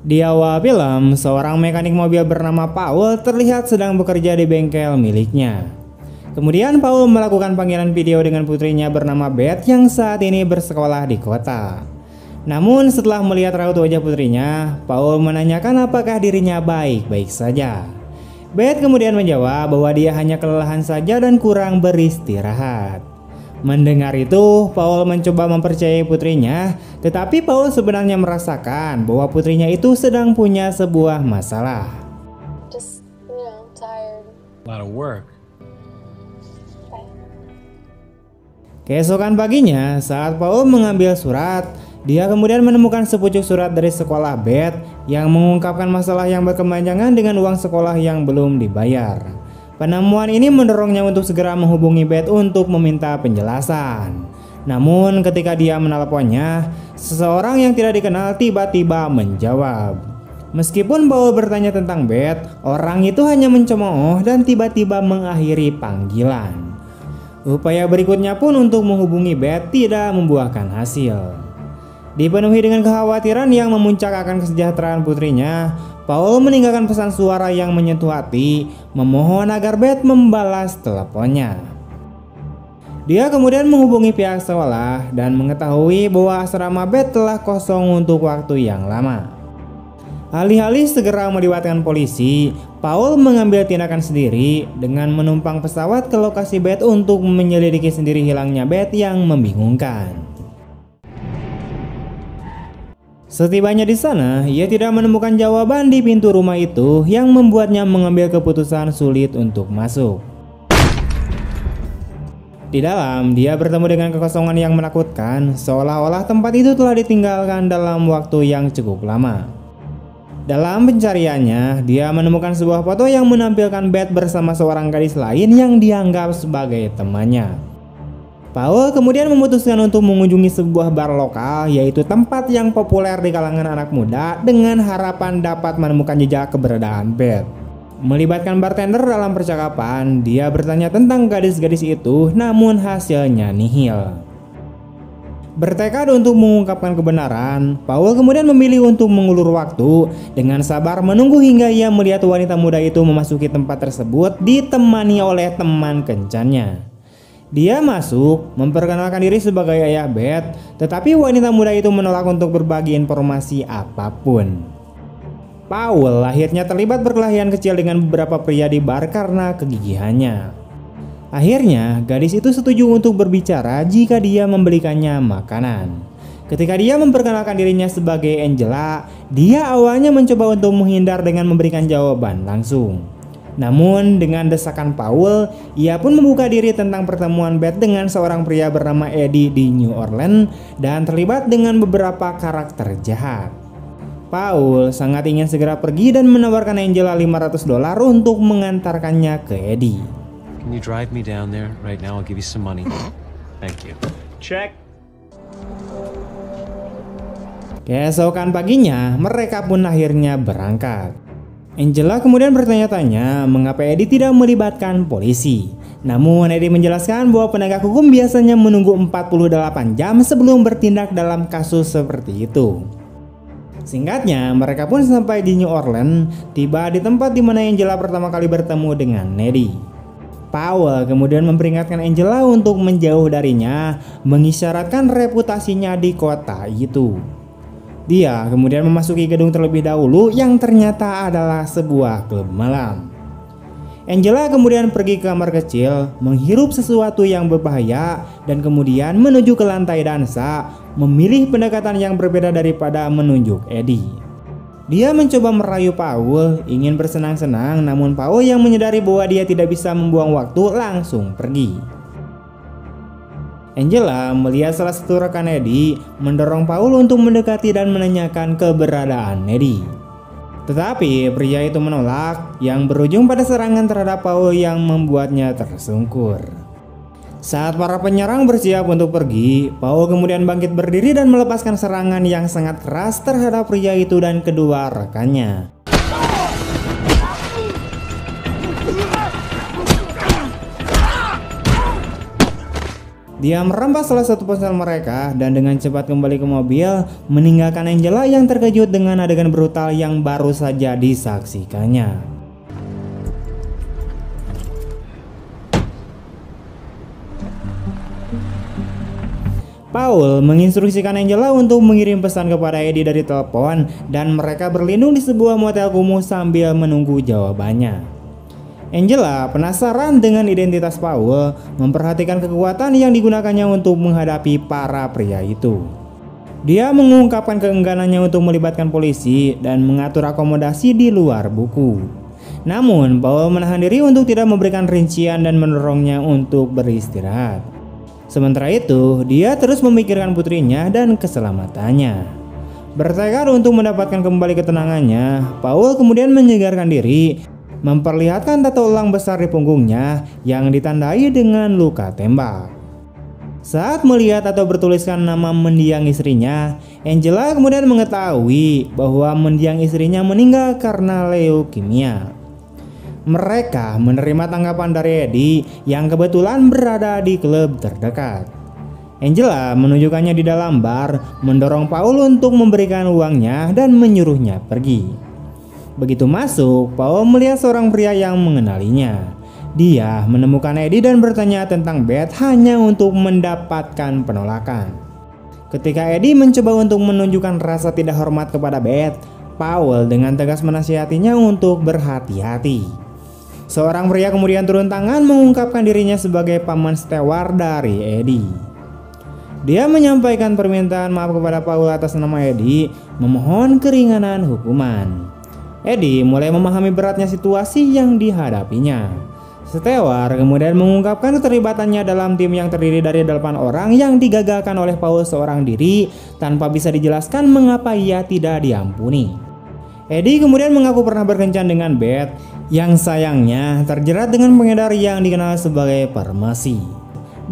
Di awal film, seorang mekanik mobil bernama Paul terlihat sedang bekerja di bengkel miliknya. Kemudian Paul melakukan panggilan video dengan putrinya bernama Beth yang saat ini bersekolah di kota. Namun setelah melihat raut wajah putrinya, Paul menanyakan apakah dirinya baik-baik saja. Beth kemudian menjawab bahwa dia hanya kelelahan saja dan kurang beristirahat. Mendengar itu, Paul mencoba mempercayai putrinya, tetapi Paul sebenarnya merasakan bahwa putrinya itu sedang punya sebuah masalah. Just, tired. A lot of work. Keesokan paginya, saat Paul mengambil surat, dia kemudian menemukan sepucuk surat dari sekolah Beth yang mengungkapkan masalah yang berkepanjangan dengan uang sekolah yang belum dibayar. Penemuan ini mendorongnya untuk segera menghubungi Beth untuk meminta penjelasan. Namun ketika dia menelponnya, seseorang yang tidak dikenal tiba-tiba menjawab. Meskipun Paul bertanya tentang Beth, orang itu hanya mencemooh dan tiba-tiba mengakhiri panggilan. Upaya berikutnya pun untuk menghubungi Beth tidak membuahkan hasil. Dipenuhi dengan kekhawatiran yang memuncak akan kesejahteraan putrinya, Paul meninggalkan pesan suara yang menyentuh hati, memohon agar Beth membalas teleponnya. Dia kemudian menghubungi pihak sekolah dan mengetahui bahwa asrama Beth telah kosong untuk waktu yang lama. Alih-alih segera melibatkan polisi, Paul mengambil tindakan sendiri dengan menumpang pesawat ke lokasi Beth untuk menyelidiki sendiri hilangnya Beth yang membingungkan. Setibanya di sana, ia tidak menemukan jawaban di pintu rumah itu yang membuatnya mengambil keputusan sulit untuk masuk. Di dalam, dia bertemu dengan kekosongan yang menakutkan, seolah-olah tempat itu telah ditinggalkan dalam waktu yang cukup lama. Dalam pencariannya, dia menemukan sebuah foto yang menampilkan Beth bersama seorang gadis lain yang dianggap sebagai temannya. Paul kemudian memutuskan untuk mengunjungi sebuah bar lokal, yaitu tempat yang populer di kalangan anak muda, dengan harapan dapat menemukan jejak keberadaan Beth. Melibatkan bartender dalam percakapan, dia bertanya tentang gadis-gadis itu, namun hasilnya nihil. Bertekad untuk mengungkapkan kebenaran, Paul kemudian memilih untuk mengulur waktu dengan sabar menunggu hingga ia melihat wanita muda itu memasuki tempat tersebut ditemani oleh teman kencannya. Dia masuk, memperkenalkan diri sebagai ayah Beth, tetapi wanita muda itu menolak untuk berbagi informasi apapun. Paul akhirnya terlibat perkelahian kecil dengan beberapa pria di bar karena kegigihannya. Akhirnya, gadis itu setuju untuk berbicara jika dia membelikannya makanan. Ketika dia memperkenalkan dirinya sebagai Angela, dia awalnya mencoba untuk menghindar dengan memberikan jawaban langsung. Namun dengan desakan Paul, ia pun membuka diri tentang pertemuan Beth dengan seorang pria bernama Eddie di New Orleans dan terlibat dengan beberapa karakter jahat. Paul sangat ingin segera pergi dan menawarkan Angela $500 untuk mengantarkannya ke Eddie. Can you drive me down there right now? I'll give you some money. Thank you. Check. Keesokan paginya, mereka pun akhirnya berangkat. Angela kemudian bertanya-tanya mengapa Eddie tidak melibatkan polisi. Namun Eddie menjelaskan bahwa penegak hukum biasanya menunggu 48 jam sebelum bertindak dalam kasus seperti itu. Singkatnya, mereka pun sampai di New Orleans, tiba di tempat di mana Angela pertama kali bertemu dengan Eddie. Paul kemudian memperingatkan Angela untuk menjauh darinya, mengisyaratkan reputasinya di kota itu. Dia kemudian memasuki gedung terlebih dahulu yang ternyata adalah sebuah klub malam. Angela kemudian pergi ke kamar kecil, menghirup sesuatu yang berbahaya, dan kemudian menuju ke lantai dansa, memilih pendekatan yang berbeda daripada menunjuk Eddie. Dia mencoba merayu Paul, ingin bersenang-senang, namun Paul yang menyadari bahwa dia tidak bisa membuang waktu langsung pergi. Angela melihat salah satu rekan Eddie mendorong Paul untuk mendekati dan menanyakan keberadaan Eddie. Tetapi pria itu menolak, yang berujung pada serangan terhadap Paul yang membuatnya tersungkur. Saat para penyerang bersiap untuk pergi, Paul kemudian bangkit berdiri dan melepaskan serangan yang sangat keras terhadap pria itu dan kedua rekannya. Dia merampas salah satu ponsel mereka dan dengan cepat kembali ke mobil, meninggalkan Angela yang terkejut dengan adegan brutal yang baru saja disaksikannya. Paul menginstruksikan Angela untuk mengirim pesan kepada Eddie dari telepon dan mereka berlindung di sebuah motel kumuh sambil menunggu jawabannya. Angela penasaran dengan identitas Paul, memperhatikan kekuatan yang digunakannya untuk menghadapi para pria itu. Dia mengungkapkan keengganannya untuk melibatkan polisi dan mengatur akomodasi di luar buku. Namun, Paul menahan diri untuk tidak memberikan rincian dan mendorongnya untuk beristirahat. Sementara itu, dia terus memikirkan putrinya dan keselamatannya. Bertekad untuk mendapatkan kembali ketenangannya, Paul kemudian menyegarkan diri, memperlihatkan tato elang besar di punggungnya yang ditandai dengan luka tembak. Saat melihat atau bertuliskan nama mendiang istrinya, Angela kemudian mengetahui bahwa mendiang istrinya meninggal karena leukemia. Mereka menerima tanggapan dari Eddie yang kebetulan berada di klub terdekat. Angela menunjukkannya di dalam bar, mendorong Paul untuk memberikan uangnya dan menyuruhnya pergi. Begitu masuk, Paul melihat seorang pria yang mengenalinya. Dia menemukan Eddie dan bertanya tentang Beth hanya untuk mendapatkan penolakan. Ketika Eddie mencoba untuk menunjukkan rasa tidak hormat kepada Beth, Paul dengan tegas menasihatinya untuk berhati-hati. Seorang pria kemudian turun tangan mengungkapkan dirinya sebagai paman Stewart dari Eddie. Dia menyampaikan permintaan maaf kepada Paul atas nama Eddie, memohon keringanan hukuman. Eddie mulai memahami beratnya situasi yang dihadapinya. Stewart kemudian mengungkapkan keterlibatannya dalam tim yang terdiri dari 8 orang yang digagalkan oleh Paul seorang diri tanpa bisa dijelaskan mengapa ia tidak diampuni. Eddie kemudian mengaku pernah berkencan dengan Beth yang sayangnya terjerat dengan pengedar yang dikenal sebagai Permasi.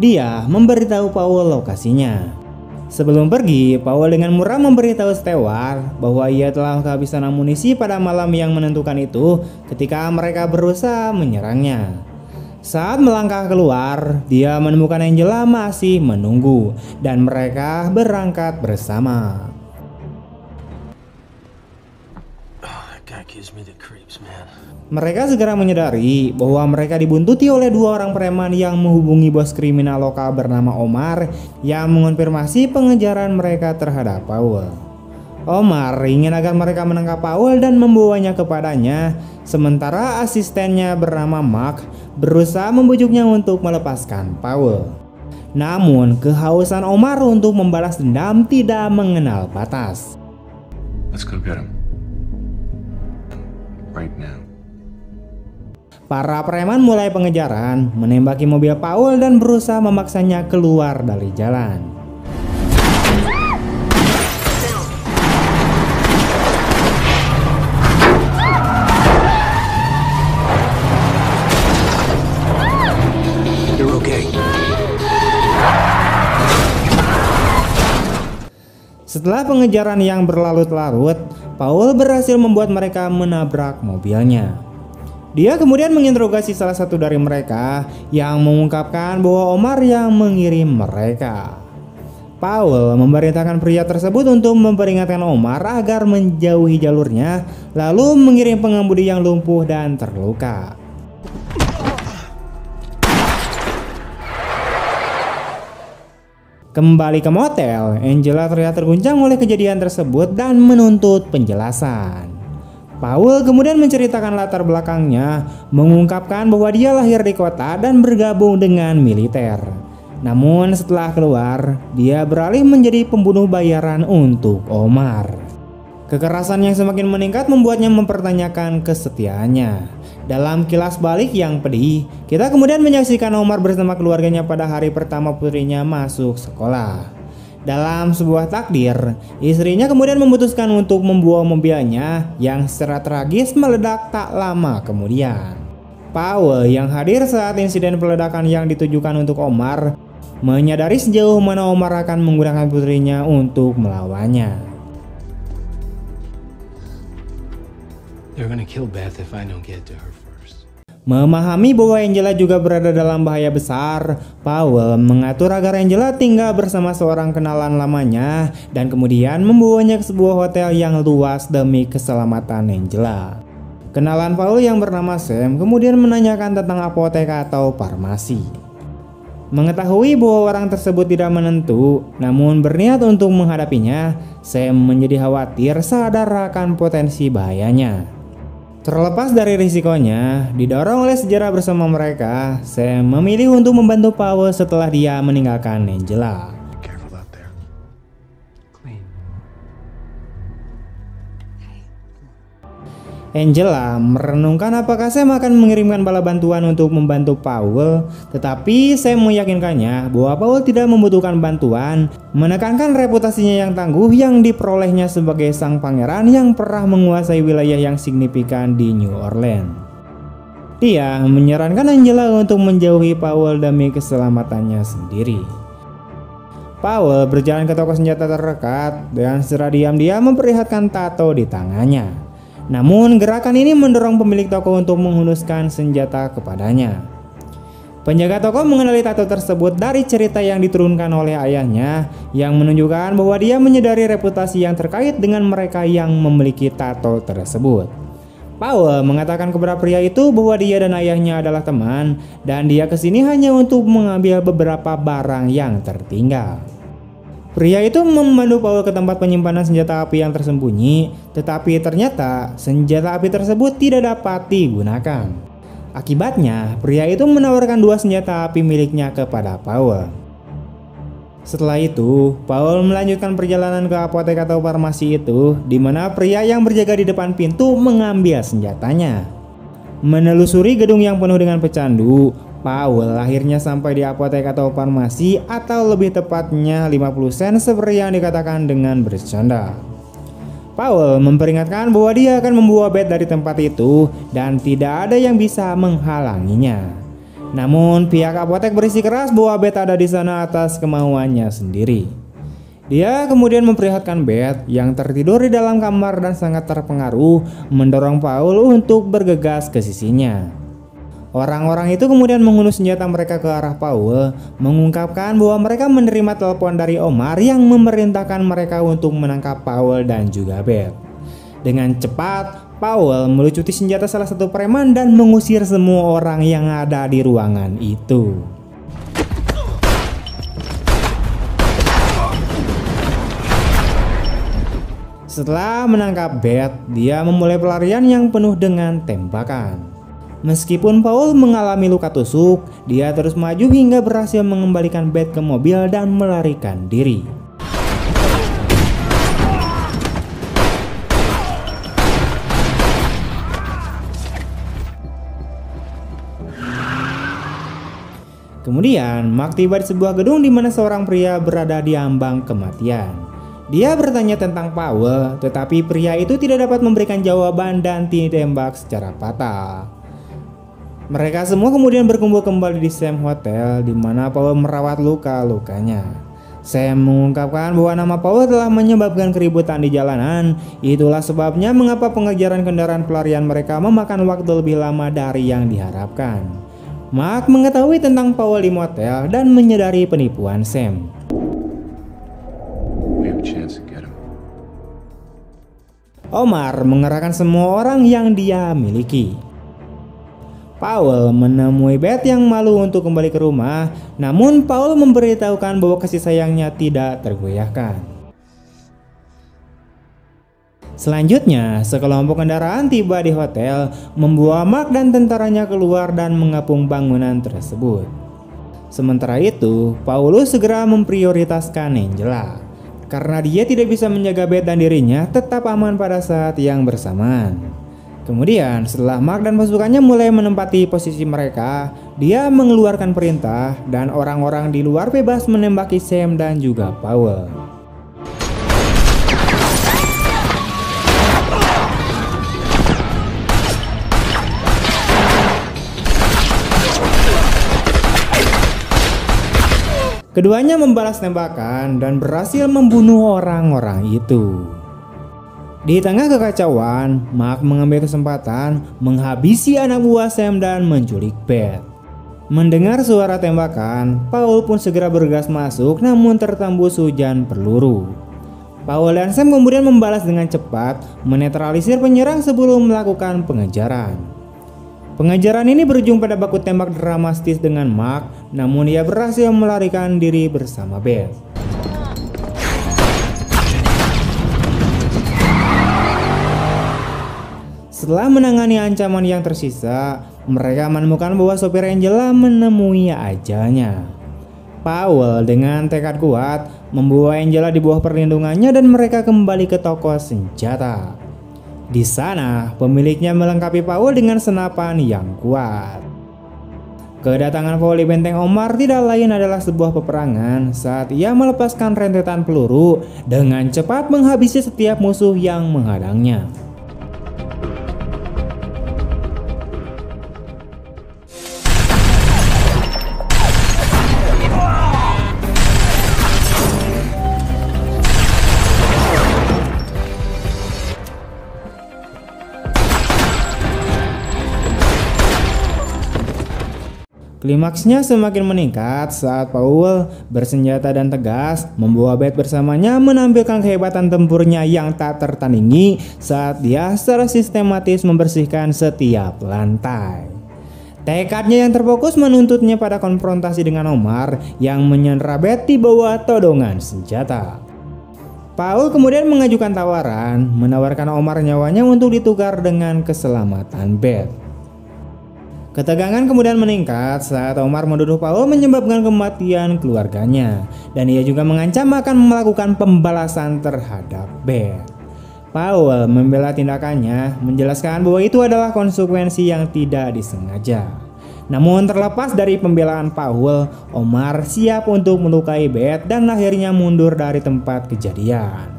Dia memberitahu Paul lokasinya. Sebelum pergi, Paul dengan murah memberitahu Stewart bahwa ia telah kehabisan amunisi pada malam yang menentukan itu ketika mereka berusaha menyerangnya. Saat melangkah keluar, dia menemukan Angela masih menunggu dan mereka berangkat bersama. Mereka segera menyadari bahwa mereka dibuntuti oleh 2 orang preman yang menghubungi bos kriminal lokal bernama Omar yang mengonfirmasi pengejaran mereka terhadap Paul. Omar ingin agar mereka menangkap Paul dan membawanya kepadanya, sementara asistennya bernama Mark berusaha membujuknya untuk melepaskan Paul. Namun kehausan Omar untuk membalas dendam tidak mengenal batas. Let's go get him. Right now. Para preman mulai pengejaran, menembaki mobil Paul dan berusaha memaksanya keluar dari jalan. You're okay. Setelah pengejaran yang berlarut-larut, Paul berhasil membuat mereka menabrak mobilnya. Dia kemudian menginterogasi salah satu dari mereka yang mengungkapkan bahwa Omar yang mengirim mereka. Paul memerintahkan pria tersebut untuk memperingatkan Omar agar menjauhi jalurnya, lalu mengirim pengemudi yang lumpuh dan terluka. Kembali ke motel, Angela terlihat terguncang oleh kejadian tersebut dan menuntut penjelasan. Paul kemudian menceritakan latar belakangnya, mengungkapkan bahwa dia lahir di kota dan bergabung dengan militer. Namun setelah keluar, dia beralih menjadi pembunuh bayaran untuk Omar. Kekerasan yang semakin meningkat membuatnya mempertanyakan kesetiaannya. Dalam kilas balik yang pedih, kita kemudian menyaksikan Omar bersama keluarganya pada hari pertama putrinya masuk sekolah. Dalam sebuah takdir, istrinya kemudian memutuskan untuk membawa mobilnya yang secara tragis meledak tak lama kemudian. Paul yang hadir saat insiden peledakan yang ditujukan untuk Omar menyadari sejauh mana Omar akan menggunakan putrinya untuk melawannya. They're gonna kill Beth if I don't get to her first. Memahami bahwa Angela juga berada dalam bahaya besar, Powell mengatur agar Angela tinggal bersama seorang kenalan lamanya dan kemudian membawanya ke sebuah hotel yang luas demi keselamatan Angela. Kenalan Powell yang bernama Sam kemudian menanyakan tentang apotek atau farmasi. Mengetahui bahwa orang tersebut tidak menentu, namun berniat untuk menghadapinya, Sam menjadi khawatir sadar akan potensi bahayanya. Terlepas dari risikonya, didorong oleh sejarah bersama mereka, Sam memilih untuk membantu Powell setelah dia meninggalkan Angela. Careful out there. Clean. Angela merenungkan apakah Sam akan mengirimkan bala bantuan untuk membantu Powell, tetapi Sam meyakinkannya bahwa Powell tidak membutuhkan bantuan, menekankan reputasinya yang tangguh yang diperolehnya sebagai sang pangeran yang pernah menguasai wilayah yang signifikan di New Orleans. Dia menyarankan Angela untuk menjauhi Powell demi keselamatannya sendiri. Powell berjalan ke toko senjata terdekat dan secara diam-diam memperlihatkan tato di tangannya. Namun gerakan ini mendorong pemilik toko untuk menghunuskan senjata kepadanya. Penjaga toko mengenali tato tersebut dari cerita yang diturunkan oleh ayahnya yang menunjukkan bahwa dia menyadari reputasi yang terkait dengan mereka yang memiliki tato tersebut. Powell mengatakan kepada pria itu bahwa dia dan ayahnya adalah teman dan dia kesini hanya untuk mengambil beberapa barang yang tertinggal. Pria itu memandu Powell ke tempat penyimpanan senjata api yang tersembunyi, tetapi ternyata senjata api tersebut tidak dapat digunakan. Akibatnya, pria itu menawarkan 2 senjata api miliknya kepada Powell. Setelah itu, Powell melanjutkan perjalanan ke apotek atau farmasi itu, di mana pria yang berjaga di depan pintu mengambil senjatanya. Menelusuri gedung yang penuh dengan pecandu, Powell akhirnya sampai di apotek atau farmasi, atau lebih tepatnya 50 sen seperti yang dikatakan dengan bercanda. Powell memperingatkan bahwa dia akan membawa bed dari tempat itu dan tidak ada yang bisa menghalanginya. Namun pihak apotek bersikeras bahwa bed ada di sana atas kemauannya sendiri. Dia kemudian memperlihatkan bed yang tertidur di dalam kamar dan sangat terpengaruh, mendorong Powell untuk bergegas ke sisinya. Orang-orang itu kemudian menghunus senjata mereka ke arah Powell, mengungkapkan bahwa mereka menerima telepon dari Omar yang memerintahkan mereka untuk menangkap Powell dan juga Beth. Dengan cepat, Powell melucuti senjata salah satu preman dan mengusir semua orang yang ada di ruangan itu. Setelah menangkap Beth, dia memulai pelarian yang penuh dengan tembakan. Meskipun Powell mengalami luka tusuk, dia terus maju hingga berhasil mengembalikan Beth ke mobil dan melarikan diri. Kemudian, Mark tiba di sebuah gedung di mana seorang pria berada di ambang kematian. Dia bertanya tentang Powell, tetapi pria itu tidak dapat memberikan jawaban dan ditembak secara fatal. Mereka semua kemudian berkumpul kembali di Sam Hotel, di mana Powell merawat luka-lukanya. Sam mengungkapkan bahwa nama Powell telah menyebabkan keributan di jalanan. Itulah sebabnya mengapa pengejaran kendaraan pelarian mereka memakan waktu lebih lama dari yang diharapkan. Mark mengetahui tentang Powell di motel dan menyadari penipuan Sam. We have a chance to get him. Omar mengerahkan semua orang yang dia miliki. Powell menemui Beth yang malu untuk kembali ke rumah, namun Powell memberitahukan bahwa kasih sayangnya tidak tergoyahkan. Selanjutnya, sekelompok kendaraan tiba di hotel, membawa Mark dan tentaranya keluar dan mengepung bangunan tersebut. Sementara itu, Paulus segera memprioritaskan Angela, karena dia tidak bisa menjaga Beth dan dirinya tetap aman pada saat yang bersamaan. Kemudian setelah Mark dan pasukannya mulai menempati posisi mereka, dia mengeluarkan perintah dan orang-orang di luar bebas menembaki Sam dan juga Powell. Keduanya membalas tembakan dan berhasil membunuh orang-orang itu. Di tengah kekacauan, Mark mengambil kesempatan menghabisi anak buah Sam dan menculik Beth. Mendengar suara tembakan, Paul pun segera bergegas masuk namun tertembus hujan peluru. Paul dan Sam kemudian membalas dengan cepat, menetralisir penyerang sebelum melakukan pengejaran. Pengejaran ini berujung pada baku tembak dramatis dengan Mark, namun ia berhasil melarikan diri bersama Beth. Setelah menangani ancaman yang tersisa, mereka menemukan bahwa sopir Angela menemui ajalnya. Paul dengan tekad kuat membawa Angela di bawah perlindungannya dan mereka kembali ke toko senjata. Di sana, pemiliknya melengkapi Paul dengan senapan yang kuat. Kedatangan Paul di benteng Omar tidak lain adalah sebuah peperangan saat ia melepaskan rentetan peluru dengan cepat menghabisi setiap musuh yang menghadangnya. Klimaksnya semakin meningkat saat Paul bersenjata dan tegas membawa Beth bersamanya menampilkan kehebatan tempurnya yang tak tertandingi saat dia secara sistematis membersihkan setiap lantai. Tekadnya yang terfokus menuntutnya pada konfrontasi dengan Omar yang menyandera Beth di bawah todongan senjata. Paul kemudian mengajukan tawaran, menawarkan Omar nyawanya untuk ditukar dengan keselamatan Beth. Ketegangan kemudian meningkat saat Omar menuduh Paul menyebabkan kematian keluarganya, dan ia juga mengancam akan melakukan pembalasan terhadap Beth. Paul membela tindakannya, menjelaskan bahwa itu adalah konsekuensi yang tidak disengaja. Namun terlepas dari pembelaan Paul, Omar siap untuk melukai Beth dan akhirnya mundur dari tempat kejadian.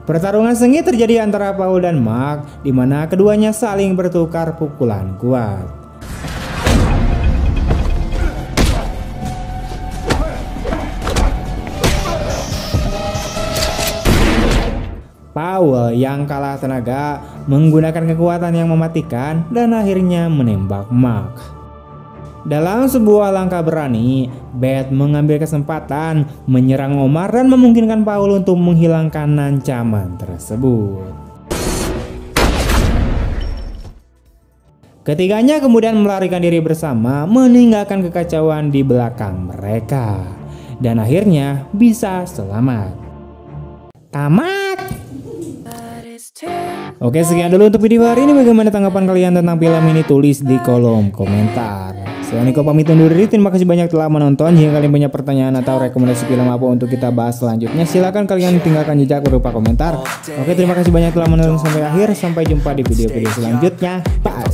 Pertarungan sengit terjadi antara Paul dan Mark, di mana keduanya saling bertukar pukulan kuat. Paul yang kalah tenaga menggunakan kekuatan yang mematikan dan akhirnya menembak Mark. Dalam sebuah langkah berani, Beth mengambil kesempatan menyerang Omar dan memungkinkan Paul untuk menghilangkan ancaman tersebut. Ketiganya kemudian melarikan diri bersama, meninggalkan kekacauan di belakang mereka, dan akhirnya bisa selamat. Tamat. Oke, sekian dulu untuk video hari ini. Bagaimana tanggapan kalian tentang film ini? Tulis di kolom komentar. Saya Niko pamit undur diri. Terima kasih banyak telah menonton. Jika kalian punya pertanyaan atau rekomendasi film apa untuk kita bahas selanjutnya, silahkan kalian tinggalkan jejak berupa komentar. Oke, terima kasih banyak telah menonton sampai akhir. Sampai jumpa di video-video selanjutnya. Bye.